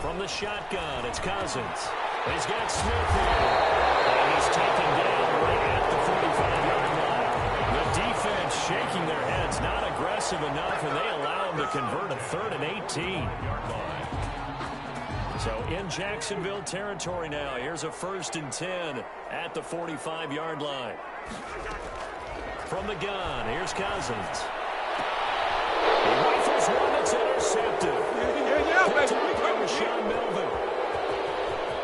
From the shotgun, it's Cousins. He's got Smith here. And he's taken down right at the 45-yard line. The defense shaking their heads, not aggressive enough, and they allow him to convert a 3rd and 18. So in Jacksonville territory now, here's a 1st and 10 at the 45-yard line. From the gun, here's Cousins. He rifles one that's intercepted. Sean Melvin.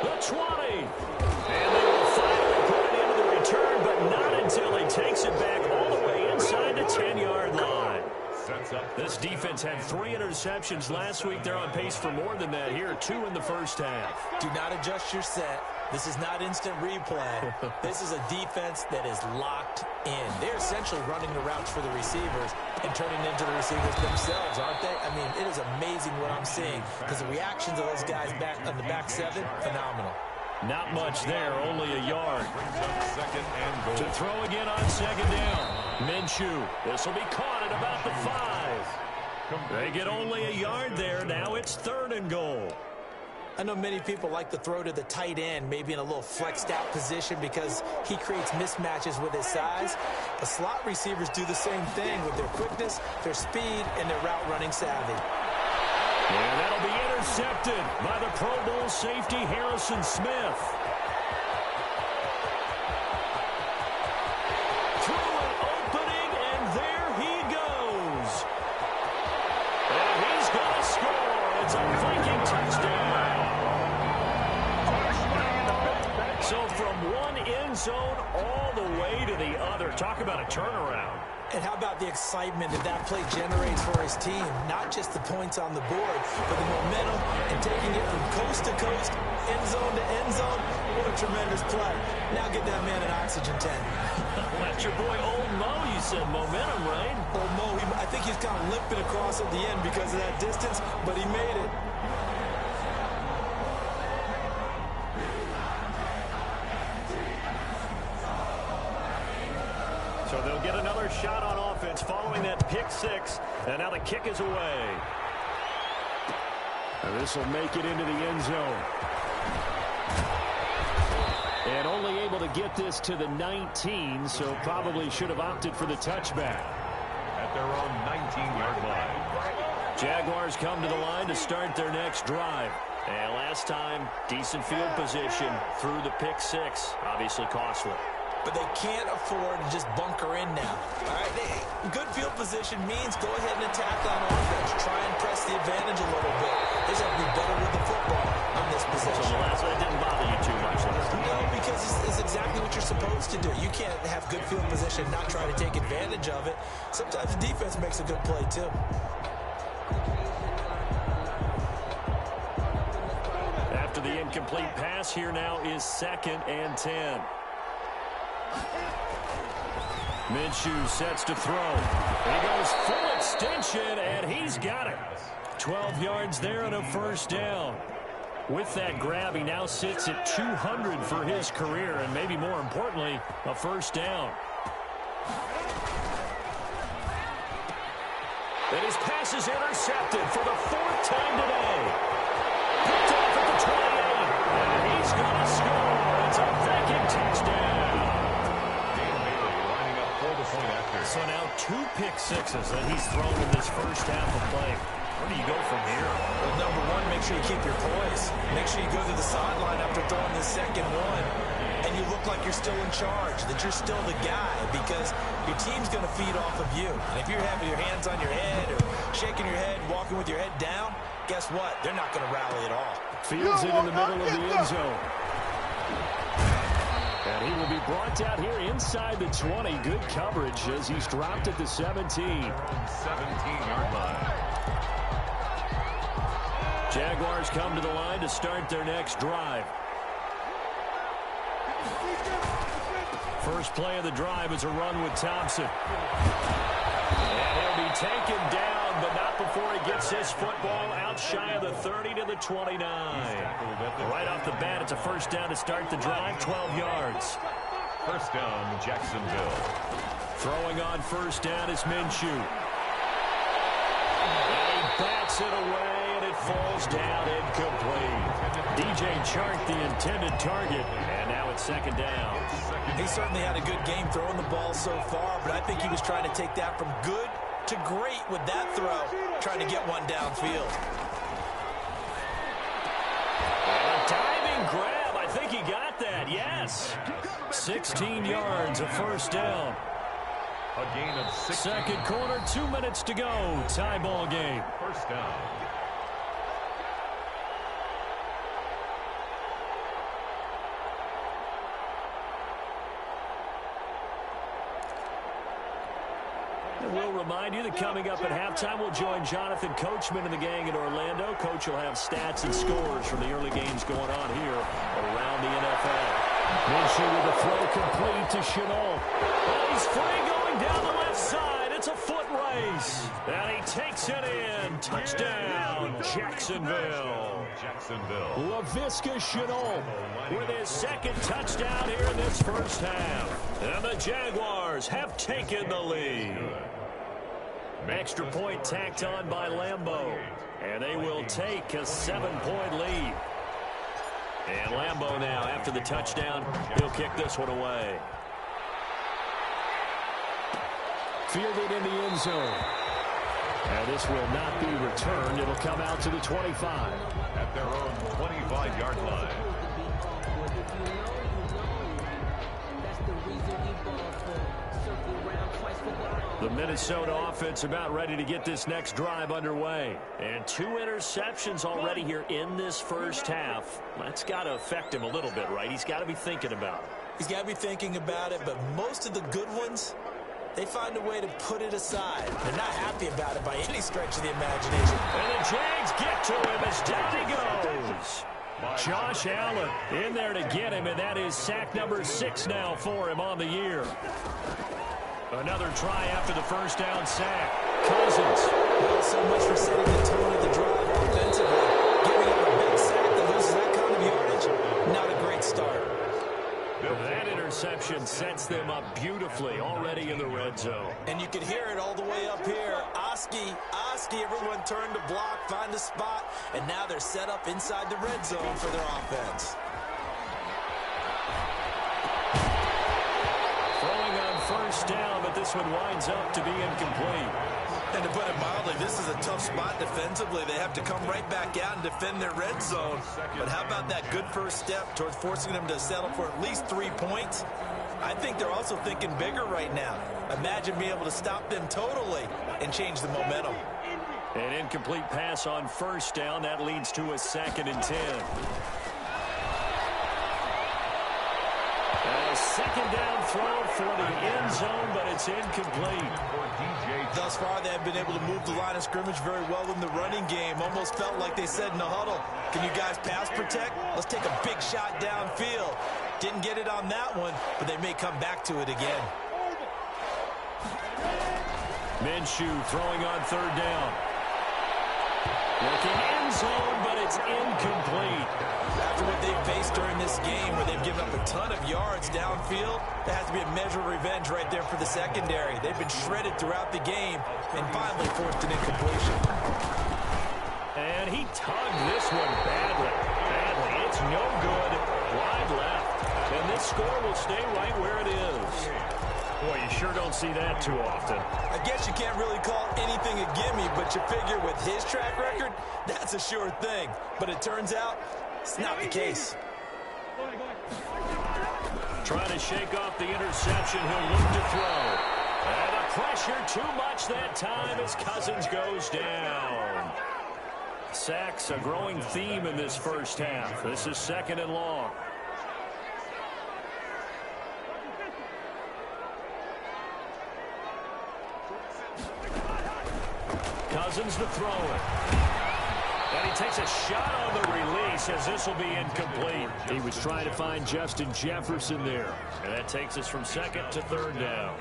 The 20. And they will finally put it into the return, but not until he takes it back all the way inside the 10-yard line. This defense had 3 interceptions last week. They're on pace for more than that here. 2 in the first half. Do not adjust your set. This is not instant replay. This is a defense that is locked in. They're essentially running the routes for the receivers and turning into the receivers themselves, aren't they? I mean, it is amazing what I'm seeing because the reactions of those guys back on the back 7, phenomenal. Not much there, only a yard. To throw again on 2nd down. Minshew, this will be caught at about the 5. They get only a yard there. Now it's 3rd and goal. I know many people like to throw to the tight end, maybe in a little flexed out position because he creates mismatches with his size. But slot receivers do the same thing with their quickness, their speed, and their route running savvy. And that'll be intercepted by the Pro Bowl safety Harrison Smith. Through an opening, and there he goes. And he's going to score. It's a Viking touchdown. So from one end zone all the way to the other. Talk about a turnaround. And how about the excitement that play generates for his team? Not just the points on the board, but the momentum and taking it from coast to coast, end zone to end zone. What a tremendous play. Now get that man an oxygen tank. That's your boy Old Mo, you said. Momentum, right? Old Mo, I think he's kind of limping across at the end because of that distance, but he made it. So they'll get another shot on offense following that pick 6. And now the kick is away. And this will make it into the end zone. And only able to get this to the 19, so probably should have opted for the touchback. At their own 19-yard line. Jaguars come to the line to start their next drive. And last time, decent field position through the pick 6. Obviously costly. But they can't afford to just bunker in now. All right, good field position means go ahead and attack on offense. Try and press the advantage a little bit. They just have to be better with the football on this possession. So the last one didn't bother you too much. No, because it's exactly what you're supposed to do. You can't have good field position and not try to take advantage of it. Sometimes the defense makes a good play, too. After the incomplete pass, here now is 2nd and 10. Minshew sets to throw. He goes full extension, and he's got it. 12 yards there and a 1st down. With that grab, he now sits at 200 for his career, and maybe more importantly, a 1st down. And his pass is intercepted for the 4th time today. Picked off at the 28, and he's going to score. It's a Viking touchdown. So now 2 pick 6s that he's thrown in this first half of play. Where do you go from here? Well, number one, make sure you keep your poise. Make sure you go to the sideline after throwing the 2nd one, and you look like you're still in charge, that you're still the guy, because your team's going to feed off of you. And if you're having your hands on your head or shaking your head, walking with your head down, guess what? They're not going to rally at all. Fields it in the middle of the end zone. And he will be brought out here inside the 20. Good coverage as he's dropped at the 17. 17-yard line. Jaguars come to the line to start their next drive. First play of the drive is a run with Thompson. And he'll be taken down, but not before he gets his football out shy of the 30 to the 29. Right off the bat, it's a 1st down to start the drive, 12 yards. 1st down, Jacksonville. Throwing on 1st down is Minshew. And he bats it away, and it falls down incomplete. DJ Chark, the intended target, and now it's second down. He certainly had a good game throwing the ball so far, but I think he was trying to take that from good to great with that throw, trying to get one downfield. A diving grab. I think he got that, yes. 16 yards, a first down. A gain of 6. Second quarter, 2 minutes to go. Tie ball game. First down. And we'll remind you that coming up at halftime, we'll join Jonathan Coachman and the gang in Orlando. Coach will have stats and scores from the early games going on here around the NFL. Minshew with a throw complete to Shenault. Oh, he's free going down the left side. It's a foot race. And he takes it in. Touchdown, Jacksonville. Laviska Shenault with his second touchdown here in this first half. And the Jaguars have taken the lead. Extra point tacked on by Lambeau. And they will take a 7-point lead. And Lambeau now, after the touchdown, he'll kick this one away. Fielded in the end zone. And this will not be returned. It'll come out to the 25. At their own 25-yard line. The Minnesota offense about ready to get this next drive underway. And 2 interceptions already here in this first half. That's got to affect him a little bit, right? He's got to be thinking about it. He's got to be thinking about it, but most of the good ones, they find a way to put it aside. They're not happy about it by any stretch of the imagination. And the Jags get to him as down he goes. Josh Allen in there to get him, and that is sack number 6 now for him on the year. Another try after the first down sack. Cousins. Well, so much for setting the tone of the drive offensively. Giving up a big sack that loses that kind of yardage, not a great start. That interception sets them up beautifully already in the red zone. And you could hear it all the way up here. Oski, everyone turned to block, find a spot, and now they're set up inside the red zone for their offense. Throwing on first down, but this one winds up to be incomplete. And to put it mildly, this is a tough spot defensively. They have to come right back out and defend their red zone. But how about that good first step towards forcing them to settle for at least 3 points? I think they're also thinking bigger right now. Imagine being able to stop them totally and change the momentum. An incomplete pass on first down. That leads to a 2nd and 10. A second down throw for the end zone, but it's incomplete. Thus far, they have been able to move the line of scrimmage very well in the running game. Almost felt like they said in the huddle, can you guys pass protect? Let's take a big shot downfield. Didn't get it on that one, but they may come back to it again. Minshew throwing on third down. Looking end zone, but it's incomplete. After what they've faced during this game, where they've given up a ton of yards downfield, there has to be a measure of revenge right there for the secondary. They've been shredded throughout the game and finally forced an incompletion. And he tugged this one badly. It's no good. Wide left. And this score will stay right where it is. Boy, you sure don't see that too often. I guess you can't really call anything a gimme, but you figure with his track record, that's a sure thing. But it turns out, it's not the case. Trying to shake off the interception. He'll look to throw. And the pressure too much that time as Cousins goes down. Sacks a growing theme in this first half. This is 2nd and long. Cousins to throw it. And he takes a shot on the release as this will be incomplete. He was trying to find Justin Jefferson there. And that takes us from 2nd to 3rd down.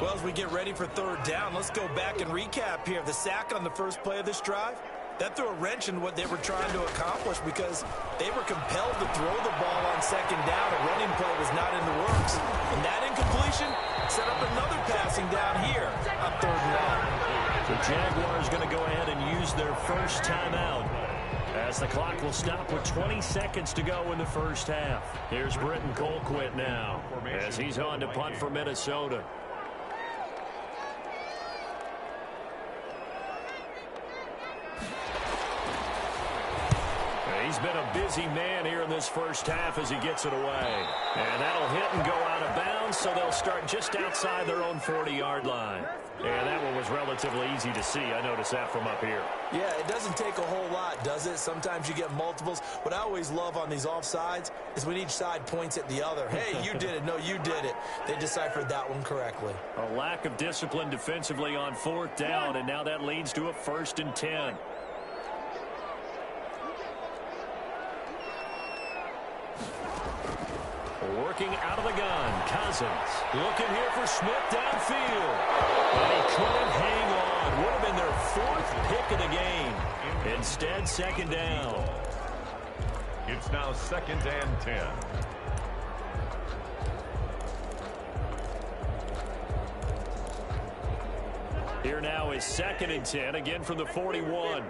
Well, as we get ready for 3rd down, let's go back and recap here. The sack on the first play of this drive, that threw a wrench in what they were trying to accomplish because they were compelled to throw the ball on 2nd down. A running play was not in the works. And that incompletion set up another passing down here on 3rd and long. The Jaguars going to go ahead and use their first timeout. As the clock will stop with 20 seconds to go in the first half. Here's Britton Colquitt now as he's on to punt for Minnesota. He's been a busy man here in this first half as he gets it away. And that'll hit and go out of bounds, so they'll start just outside their own 40-yard line. And that one was relatively easy to see. I noticed that from up here. Yeah, it doesn't take a whole lot, does it? Sometimes you get multiples. What I always love on these offsides is when each side points at the other. Hey, you did it. No, you did it. They deciphered that one correctly. A lack of discipline defensively on 4th down, and now that leads to a 1st and 10. Working out of the gun, Cousins. Looking here for Smith downfield. But he couldn't hang on. Would have been their 4th pick of the game. Instead, 2nd down. It's now 2nd and 10. Here now is 2nd and 10, again from the 41.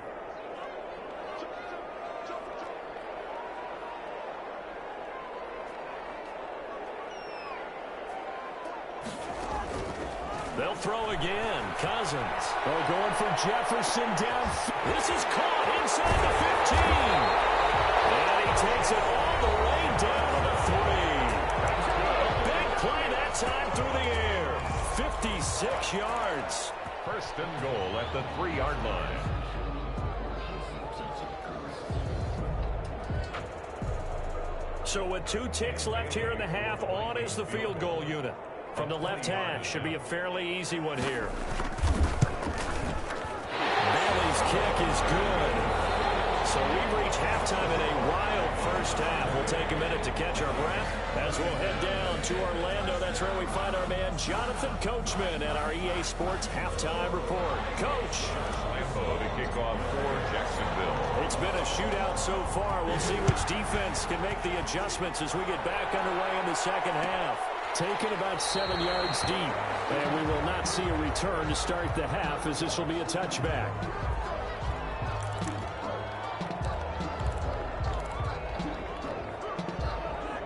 They'll throw again. Cousins. They're going for Jefferson down. This is caught inside the 15. And he takes it all the way down to the 3. A big play that time through the air. 56 yards. 1st and goal at the 3-yard line. So with 2 ticks left here in the half, on is the field goal unit. From the left hash, should be a fairly easy one here. Bailey's kick is good. So we've reached halftime in a wild first half. We'll take a minute to catch our breath as we'll head down to Orlando. That's where we find our man Jonathan Coachman at our EA Sports Halftime Report. Coach. To kick off for Jacksonville. It's been a shootout so far. We'll see which defense can make the adjustments as we get back underway in the second half. Taken about 7 yards deep, and we will not see a return to start the half as this will be a touchback.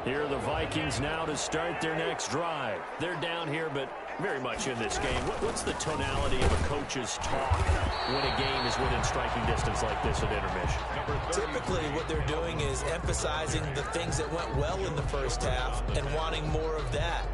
Here are the Vikings now to start their next drive. They're down here, but very much in this game. What's the tonality of a coach's talk when a game is within striking distance like this at intermission? Typically, what they're doing is emphasizing the things that went well in the first half and wanting more of that.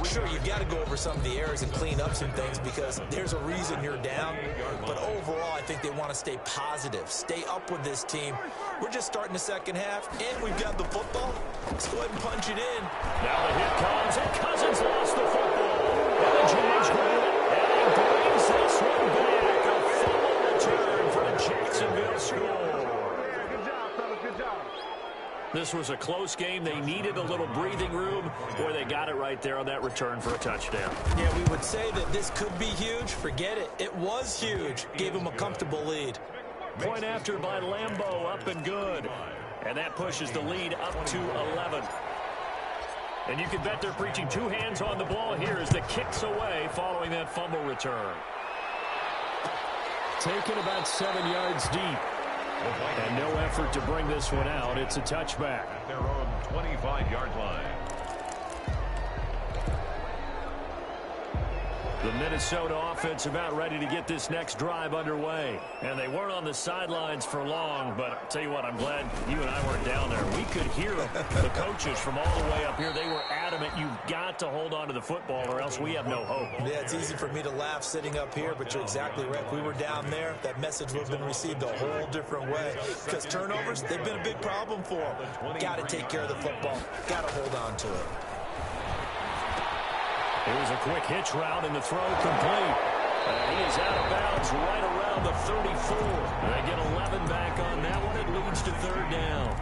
Sure, you've got to go over some of the errors and clean up some things because there's a reason you're down. But overall, I think they want to stay positive, stay up with this team. We're just starting the second half, and we've got the football. Let's go ahead and punch it in. Now the hit comes, and Cousins lost the football. And the Jags grab it, and he brings this one back. A fumble return for the Jacksonville score. Good job, fellas. Good job. This was a close game. They needed a little breathing room. Boy, they got it right there on that return for a touchdown. Yeah, we would say that this could be huge. Forget it. It was huge. Gave them a comfortable lead. Point after by Lambeau, up and good. And that pushes the lead up to 11. And you can bet they're preaching 2 hands on the ball here as the kick's away following that fumble return. Taken about 7 yards deep. And no effort to bring this one out. It's a touchback. At their own 25-yard line. The Minnesota offense about ready to get this next drive underway. And they weren't on the sidelines for long, but I'll tell you what, I'm glad you and I weren't down there. We could hear the coaches from all the way up here. They were adamant, you've got to hold on to the football or else we have no hope. Yeah, it's easy for me to laugh sitting up here, but you're exactly right. If we were down there, that message would have been received a whole different way. Because turnovers, they've been a big problem for them. Got to take care of the football. Got to hold on to it. Here's a quick hitch route and the throw complete. He is out of bounds right around the 34. They get 11 back on that one. It leads to 3rd down.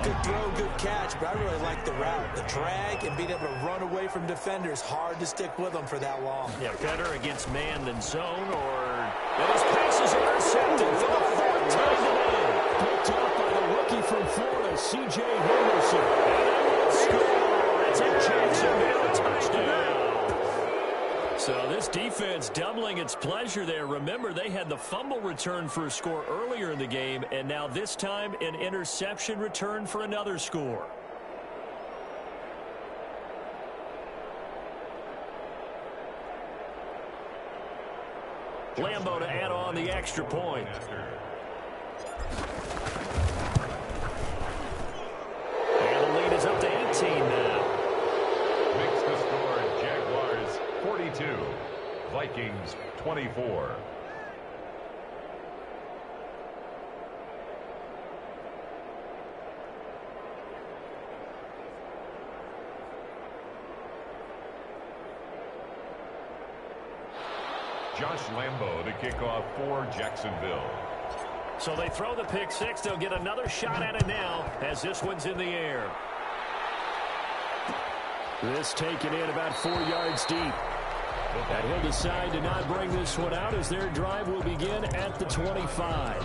Good throw, good catch, but I really like the route. The drag and being able to run away from defenders, hard to stick with them for that long. Yeah, better against man than zone, or his pass is intercepted for the 4th time today. Picked up by the rookie from Florida, C.J. Henderson. And they will score. It's a Jacksonville touchdown. So this defense Offense doubling its pleasure there. Remember, they had the fumble return for a score earlier in the game, and now this time an interception return for another score. Lambo to add on the extra point. And the lead is up to 18 now. Makes the score Jaguars 42, Vikings 24. Josh Lambo to kick off for Jacksonville. So they throw the pick six. They'll get another shot at it now as this one's in the air. This taken in about 4 yards deep. And he'll decide to not bring this one out as their drive will begin at the 25.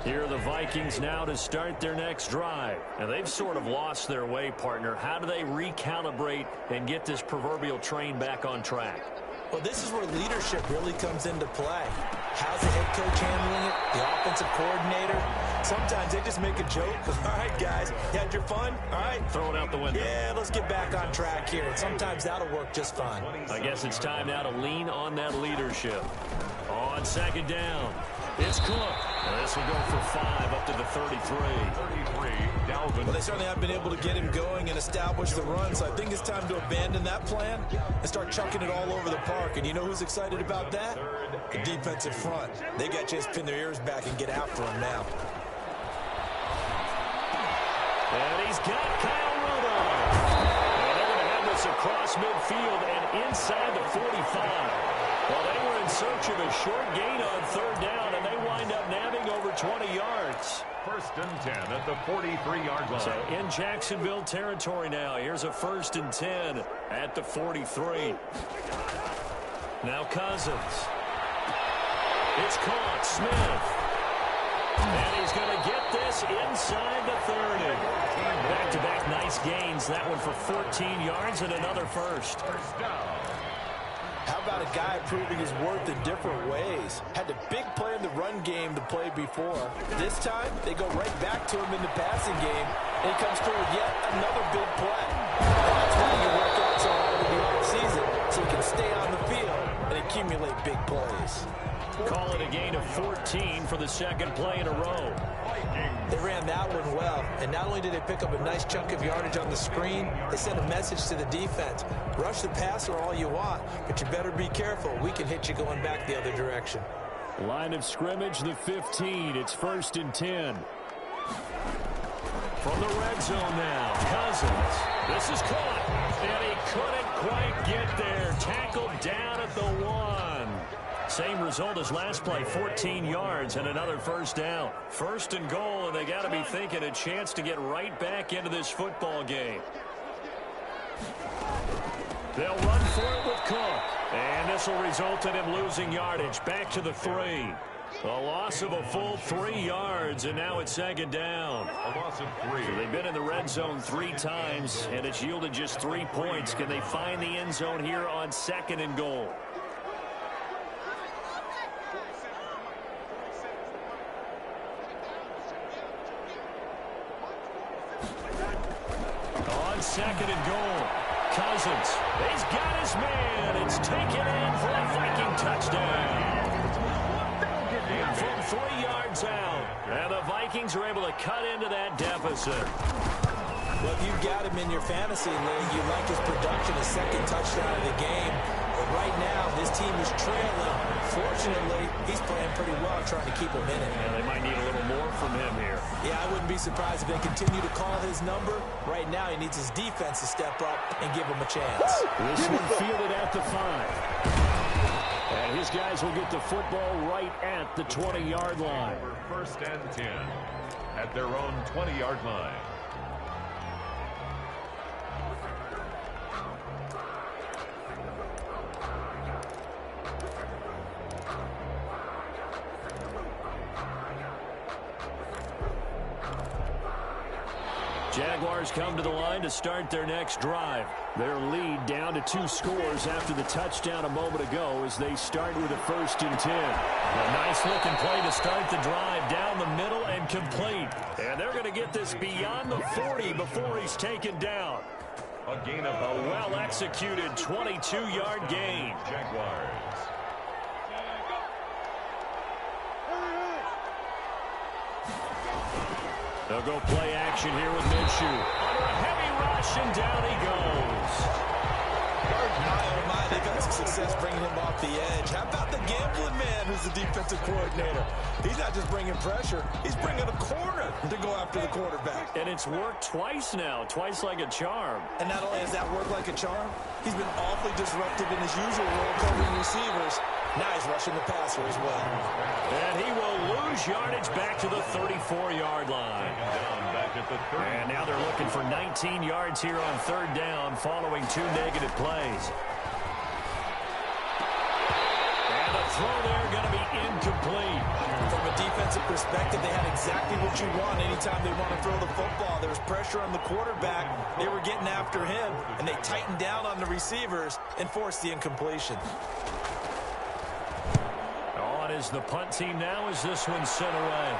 Here are the Vikings now to start their next drive. And they've sort of lost their way, partner. How do they recalibrate and get this proverbial train back on track? Well, this is where leadership really comes into play. How's the head coach handling it? The offensive coordinator? Sometimes they just make a joke. All right, guys, you had your fun? All right. Throw it out the window. Yeah, let's get back on track here. And sometimes that'll work just fine. I guess it's time now to lean on that leadership. On second down, it's Cook. And this will go for 5 up to the 33. 33, Dalvin. Well, they certainly have been able to get him going and establish the run, so I think it's time to abandon that plan and start chucking it all over the park. And you know who's excited about that? The defensive front. They got a chance to pin their ears back and get after him now. And he's got Kyle Rudolph. And they're going to have this across midfield and inside the 45. Well, they were in search of a short gain on third down, and they wind up nabbing over 20 yards. First and 10 at the 43-yard line. So in Jacksonville territory now. Here's a 1st and 10 at the 43. Now Cousins. It's caught. Smith. And he's going to get this inside the 30. Back-to-back nice gains. That one for 14 yards and another first. First down. How about a guy proving his worth in different ways? Had a big play in the run game to play before. This time, they go right back to him in the passing game, and he comes through with yet another big play. And that's why you work out so hard in the offseason, so you can stay on the field and accumulate big plays. Call it a gain of 14 for the second play in a row. They ran that one well, and not only did they pick up a nice chunk of yardage on the screen, they sent a message to the defense. Rush the passer all you want, but you better be careful. We can hit you going back the other direction. Line of scrimmage, the 15. It's 1st and 10. From the red zone now, Cousins. This is caught, and he couldn't quite get there. Tackled down at the 1. Same result as last play, 14 yards and another first down. 1st and goal, and they got to be thinking a chance to get right back into this football game. They'll run for it with Cook. And this will result in him losing yardage. Back to the 3. A loss of a full 3 yards, and now it's 2nd down. A loss of 3. So they've been in the red zone 3 times, and it's yielded just 3 points. Can they find the end zone here on 2nd and goal? On 2nd and goal, Cousins. He's got his man. It's taken in for a Viking touchdown. From 3 yards out. And the Vikings are able to cut into that deficit. Well, if you've got him in your fantasy league, you like his production, his 2nd touchdown of the game. But right now, this team is trailing. Fortunately, he's playing pretty well, trying to keep him in it. And they might need a little more from him here. Yeah, I wouldn't be surprised if they continue to call his number. Right now, he needs his defense to step up and give him a chance. This one fielded at the 5. And his guys will get the football right at the 20-yard line. First and 10 at their own 20-yard line. Jaguars come to the line to start their next drive. Their lead down to 2 scores after the touchdown a moment ago as they start with a 1st and 10. A nice-looking play to start the drive down the middle and complete. And they're going to get this beyond the 40 before he's taken down. A gain of A well-executed 22-yard gain. Jaguars. They'll go play action here with Minshew. Under a heavy rush, and down he goes. Oh, my, they've had some success bringing him off the edge. How about the gambling man who's the defensive coordinator? He's not just bringing pressure. He's bringing a corner to go after the quarterback. And it's worked twice now, twice like a charm. And not only has that worked like a charm, he's been awfully disruptive in his usual role covering receivers. Now he's rushing the passer as well. And he will lose yardage back to the 34-yard line. And now they're looking for 19 yards here on 3rd down following 2 negative plays. And the throw there going to be incomplete. From a defensive perspective, they had exactly what you want anytime they want to throw the football. There was pressure on the quarterback. They were getting after him, and they tightened down on the receivers and forced the incompletion. On is the punt team now as this one's sent away.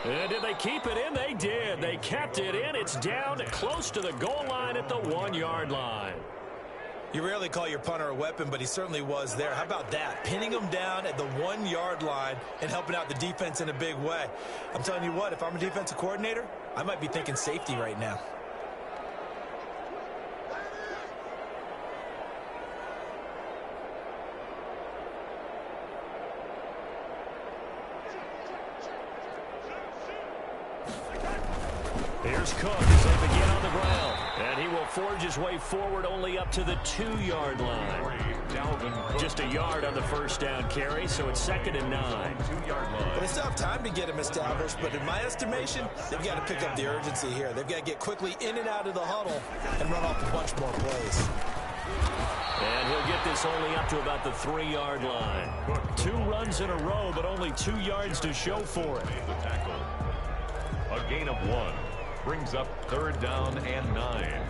And did they keep it in? They did. They kept it in. It's down close to the goal line at the 1-yard line. You rarely call your punter a weapon, but he certainly was there. How about that? Pinning him down at the 1-yard line and helping out the defense in a big way. I'm telling you what, if I'm a defensive coordinator, I might be thinking safety right now. Here's Cook as they begin on the ground. And he will forge his way forward only up to the 2-yard line. Just a yard on the 1st down carry, so it's 2nd and 9. But they still have time to get him established, but in my estimation, they've got to pick up the urgency here. They've got to get quickly in and out of the huddle and run off a bunch more plays. And he'll get this only up to about the 3-yard line. 2 runs in a row, but only 2 yards to show for it. A gain of 1. Brings up 3rd down and 9.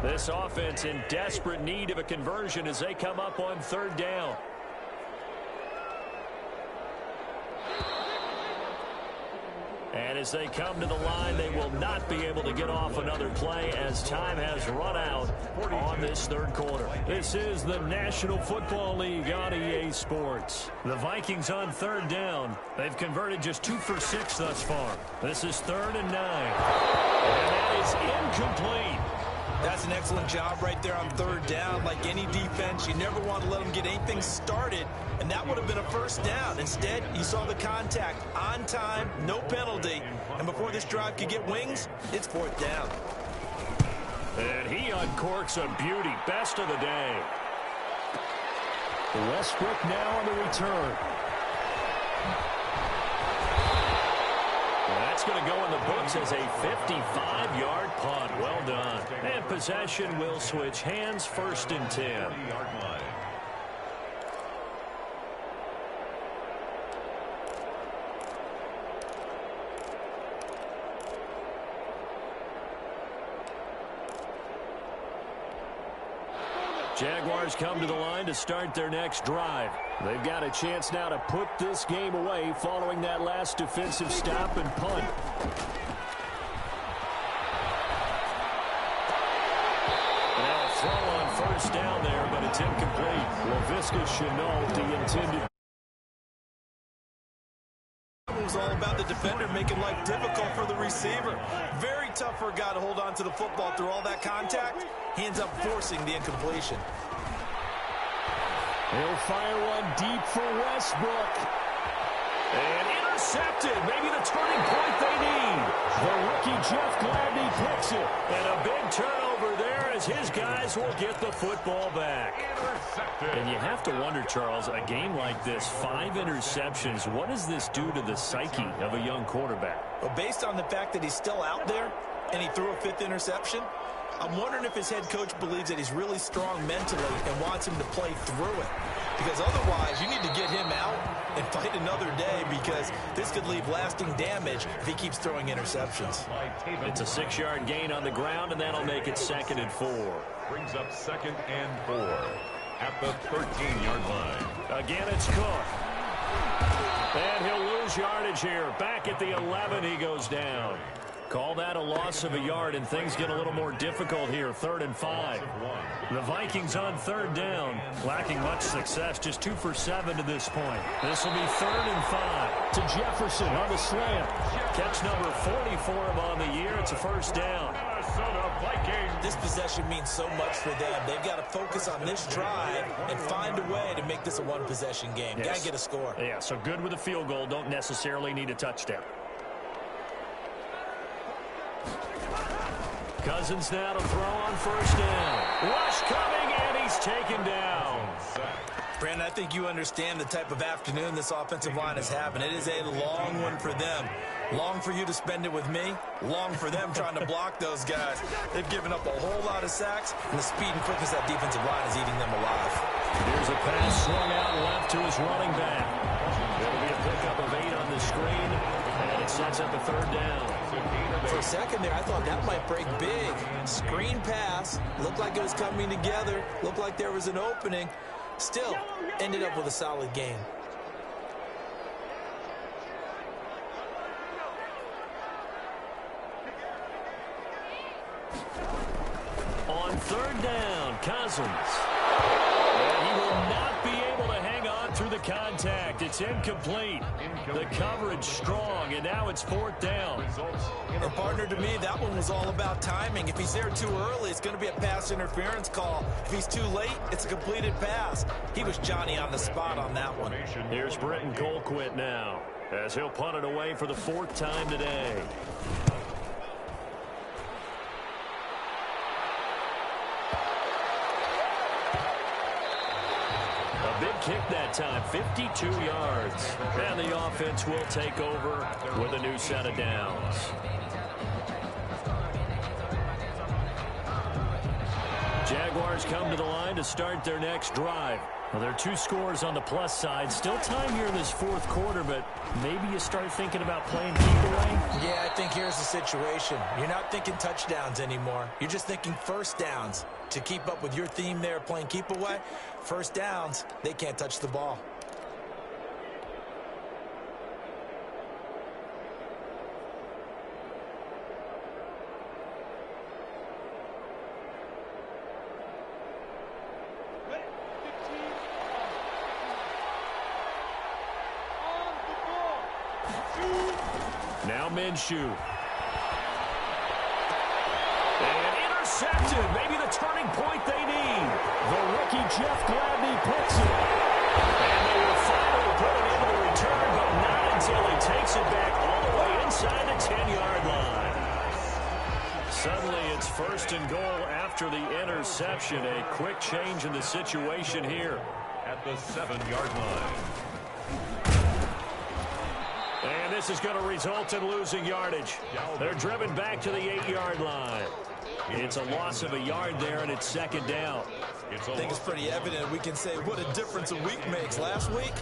This offense in desperate need of a conversion as they come up on 3rd down. And as they come to the line, they will not be able to get off another play as time has run out on this 3rd quarter. This is the National Football League on EA Sports. The Vikings on 3rd down. They've converted just 2 for 6 thus far. This is 3rd and 9. And that is incomplete. That's an excellent job right there on 3rd down. Like any defense, you never want to let them get anything started, and that would have been a 1st down. Instead, you saw the contact on time, no penalty, and before this drive could get wings, it's 4th down. And he uncorks a beauty. Best of the day. Westbrook now on the return. That's going to go in the books as a 55-yard punt. Well done. And possession will switch hands, 1st and 10. Jaguars come to the line to start their next drive. They've got a chance now to put this game away following that last defensive stop and punt. Now a throw on 1st down there, but it's incomplete. Laviska Shenault, the intended. It was all about the defender making life difficult for the receiver. Very tough for a guy to hold on to the football through all that contact. He ends up forcing the incompletion. He'll fire one deep for Westbrook. And intercepted. Maybe the turning point they need. The rookie Jeff Gladney picks it. And a big turnover there as his guys will get the football back. And you have to wonder, Charles, a game like this, 5 interceptions, what does this do to the psyche of a young quarterback? Well, based on the fact that he's still out there and he threw a 5th interception, I'm wondering if his head coach believes that he's really strong mentally and wants him to play through it. because otherwise you need to get him out and fight another day, because this could leave lasting damage if he keeps throwing interceptions. It's a 6-yard gain on the ground, and that'll make it 2nd and 4. Brings up 2nd and 4 at the 13-yard line. Again, it's Cook. And he'll lose yardage here. Back at the 11, he goes down. Call that a loss of a yard, and things get a little more difficult here. 3rd and 5. The Vikings on 3rd down, lacking much success, just 2 for 7 to this point. This will be 3rd and 5 to Jefferson on the slant. Catch number 40 for him on the year. It's a 1st down. This possession means so much for them. They've got to focus on this drive and find a way to make this a one-possession game. Yes. Got to get a score. Yeah, so good with a field goal. Don't necessarily need a touchdown. Cousins now to throw on 1st down. Rush coming, and he's taken down. Brandon, I think you understand the type of afternoon this offensive line is having. It is a long one for them. Long for you to spend it with me. Long for them trying to block those guys. They've given up a whole lot of sacks, and the speed and quickness of that defensive line is eating them alive. Here's a pass swung out left to his running back. It'll be a pickup of 8 on the screen, and it sets up a 3rd down. For a second there, I thought that might break big. Screen pass. Looked like it was coming together. Looked like there was an opening. Still, ended up with a solid game. On 3rd down, Cousins. And he will not be able to hang on through the contact. It's incomplete. The coverage strong, and now it's 4th down. And partner, to me, that one was all about timing. If he's there too early, it's going to be a pass interference call. If he's too late, it's a completed pass. He was Johnny on the spot on that one. Here's Britton Colquitt now, as he'll punt it away for the 4th time today. Big kick that time, 52 yards. And the offense will take over with a new set of downs. Jaguars come to the line to start their next drive. Well, there are 2 scores on the plus side. Still time here in this 4th quarter, but maybe you start thinking about playing keep away? Yeah, I think here's the situation. You're not thinking touchdowns anymore. You're just thinking 1st downs. To keep up with your theme there, playing keep away, 1st downs, they can't touch the ball. Now Minshew. And intercepted. Maybe the turning point they need. The rookie Jeff Gladney picks it. And they will finally put it into the return, but not until he takes it back all the way inside the 10-yard line. Suddenly it's 1st and goal after the interception. A quick change in the situation here. At the 7-yard line. And this is going to result in losing yardage. They're driven back to the 8-yard line. It's a loss of a yard there, and it's 2nd down. I think it's pretty evident. We can say what a difference a week makes. Last week,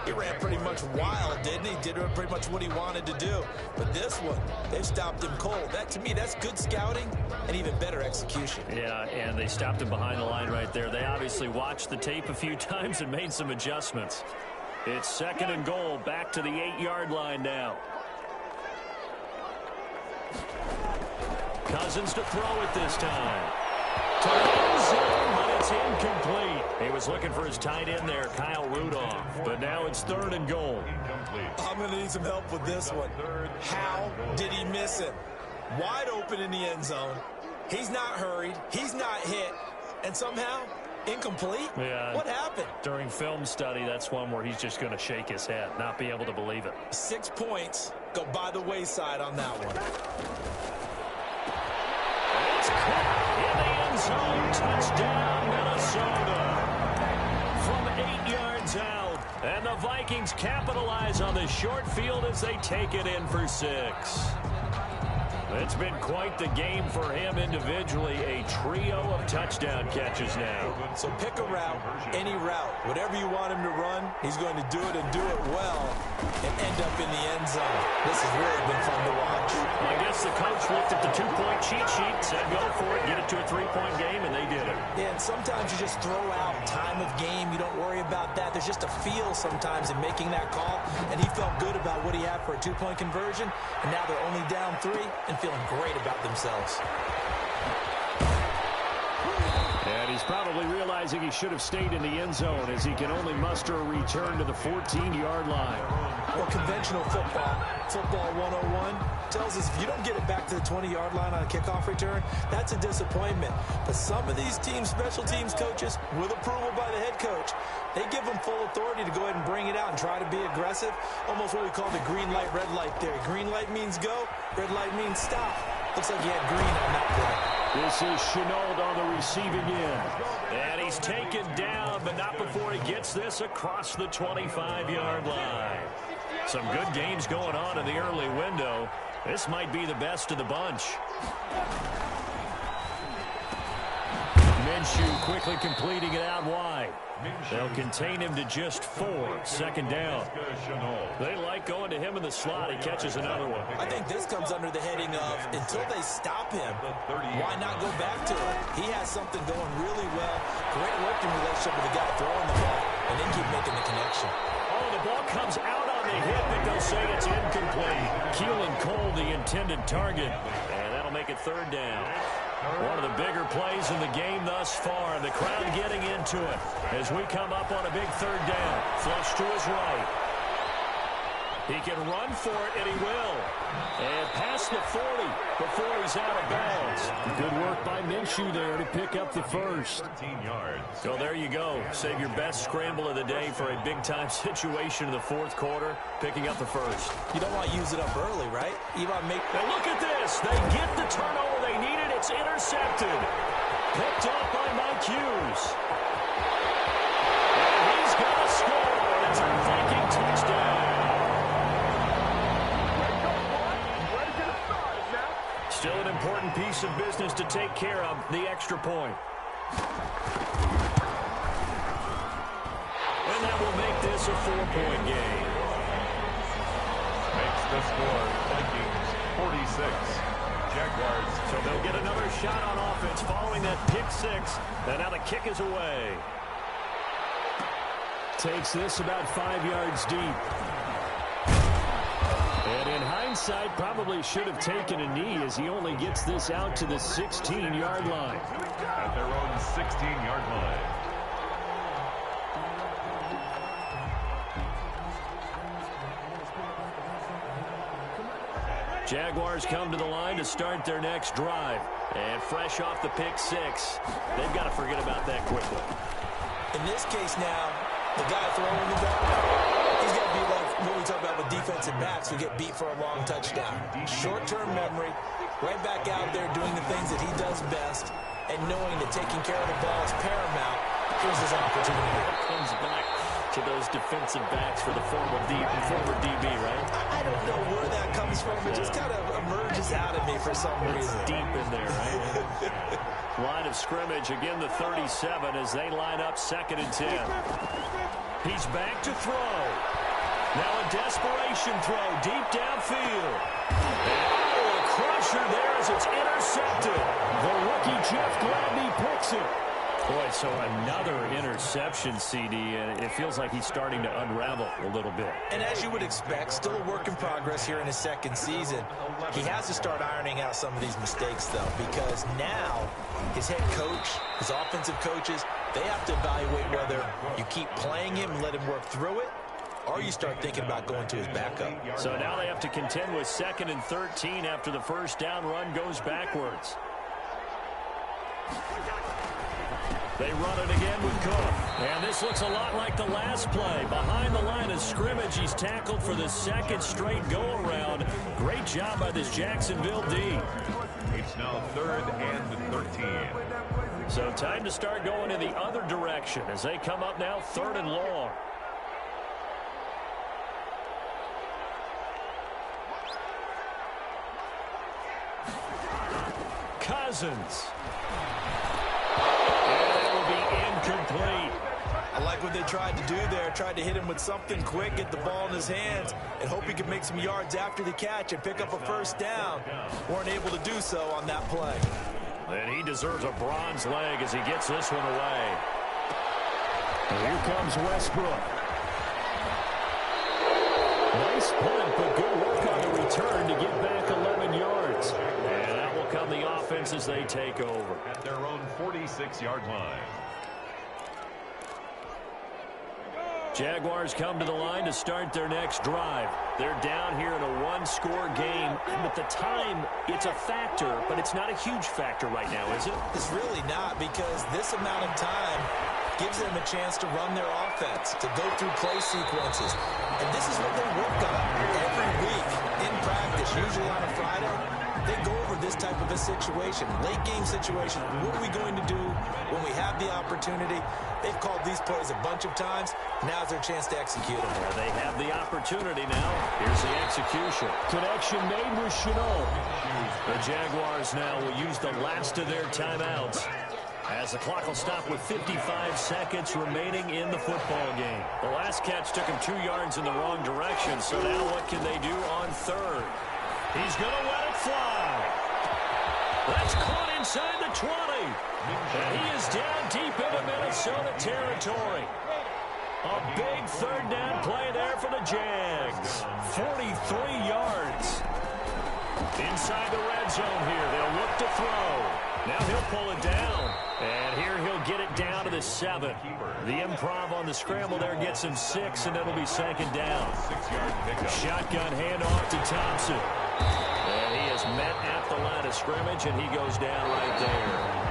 he ran pretty much wild, didn't he? Did pretty much what he wanted to do. But this one, they've stopped him cold. That, to me, that's good scouting and even better execution. Yeah, and they stopped him behind the line right there. They obviously watched the tape a few times and made some adjustments. It's 2nd and goal, back to the 8-yard line now. Cousins to throw it this time. To the end zone, but it's incomplete. He was looking for his tight end there, Kyle Rudolph. But now it's 3rd and goal. I'm going to need some help with this one. How did he miss it? Wide open in the end zone. He's not hurried. He's not hit. And somehow, incomplete? Yeah. What happened? During film study, that's one where he's just going to shake his head, not be able to believe it. 6 points go by the wayside on that one. It's caught in the end zone. Touchdown, Minnesota. From 8 yards out. And the Vikings capitalize on the short field as they take it in for 6. It's been quite the game for him individually. A trio of touchdown catches now. So pick a route, any route. Whatever you want him to run, he's going to do it and do it well and end up in the end zone. This has really been fun to watch. Well, I guess the coach looked at the two-point cheat sheet, said go for it, get it to a three-point game, and they did it. Yeah, and sometimes you just throw out time of game. You don't worry about that. There's just a feel sometimes in making that call, and he felt good about what he had for a two-point conversion, and now they're only down 3 and feeling great about themselves. And he's probably realizing he should have stayed in the end zone as he can only muster a return to the 14-yard line. Well, conventional football 101, tells us if you don't get it back to the 20-yard line on a kickoff return, that's a disappointment. But some of these teams, special teams coaches, with approval by the head coach, they give them full authority to go ahead and bring it out and try to be aggressive. Almost what we call the green light, red light theory. Green light means go, red light means stop. Looks like he had green on that play. This is Chenault on the receiving end. And he's taken down, but not before he gets this across the 25-yard line. Some good games going on in the early window. This might be the best of the bunch. Minshew quickly completing it out wide. They'll contain him to just 4. Second down. They like going to him in the slot. He catches another one. I think this comes under the heading of until they stop him, why not go back to him? He has something going really well. Great working relationship with the guy throwing the ball, and then keep making the connection. Oh, the ball comes out on the hip, but they'll say it's incomplete. Keelan Cole, the intended target, and that'll make it third down. One of the bigger plays in the game thus far. The crowd getting into it as we come up on a big third down. Flush to his right. He can run for it, and he will. And past the 40 before he's out of bounds. Good work by Minshew there to pick up the first. 13 yards. So there you go. Save your best scramble of the day for a big-time situation in the fourth quarter, picking up the first. You don't want to use it up early, right? You want to make... Now look at this. They get the turnover they needed. It's intercepted. Picked off by Mike Hughes. And he's going to score. It's a Viking touchdown. Still an important piece of business to take care of, the extra point. And that will make this a 4-point game. Makes the score Vikings 46. Jaguars. So they'll get another shot on offense following that pick 6. And now the kick is away. Takes this about 5 yards deep. And in hindsight, probably should have taken a knee as he only gets this out to the 16-yard line. At their own 16-yard line. Jaguars come to the line to start their next drive. And fresh off the pick 6, they've got to forget about that quickly. In this case now, the guy throwing the ball, he's got to be like what we talk about with defensive backs who get beat for a long touchdown. Short-term memory, right back out there doing the things that he does best, and knowing that taking care of the ball is paramount. Here's his opportunity. Comes back to those defensive backs for the former DB, right? I don't know where that comes from. It just kind of emerges out of me for some reason. It's deep in there, right? Line of scrimmage, again the 37 as they line up 2nd and 10. He's back to throw. Now a desperation throw deep downfield. Oh, a crusher there as it's intercepted. The rookie Jeff Gladney picks it. Boy, so another interception, CD, and it feels like he's starting to unravel a little bit. And as you would expect, still a work in progress here in his 2nd season. He has to start ironing out some of these mistakes, though, because now his head coach, his offensive coaches, they have to evaluate whether you keep playing him and let him work through it, or you start thinking about going to his backup. So now they have to contend with 2nd and 13 after the first down run goes backwards. They run it again with Cook. And this looks a lot like the last play. Behind the line of scrimmage, he's tackled for the 2nd straight go-around. Great job by this Jacksonville D. It's now 3rd and 13. So time to start going in the other direction as they come up now 3rd and long. Cousins. And that will be incomplete. I like what they tried to do there. Tried to hit him with something quick, get the ball in his hands, and hope he could make some yards after the catch and pick up a first down. Weren't able to do so on that play. And he deserves a bronze leg as he gets this one away. And here comes Westbrook. Nice punt, but good work on the return to get back 11 yards. And that will come the offense as they take over. At their own 46-yard line. Jaguars come to the line to start their next drive. They're down here in a one-score game. But the time, it's a factor, but it's not a huge factor right now, is it? It's really not, because this amount of time gives them a chance to run their offense, to go through play sequences. And this is what they work on every week in practice, usually on a Friday. They go over this type of a situation, late-game situation. What are we going to do when we have the opportunity? They've called these plays a bunch of times. Now's their chance to execute them. Well, they have the opportunity now. Here's the execution. Connection made with Chenault. The Jaguars now will use the last of their timeouts, as the clock will stop with 55 seconds remaining in the football game. The last catch took him 2 yards in the wrong direction, so now what can they do on third? He's going to let it fly. That's caught inside the 20. And he is down deep into Minnesota territory. A big third down play there for the Jags. 43 yards. Inside the red zone here. They'll look to throw. Now he'll pull it down. And here he'll get it down to the 7. The improv on the scramble there gets him 6, and it'll be second down. 6-yard pickup. Shotgun handoff to Thompson. And he is met at the line of scrimmage, and he goes down right there.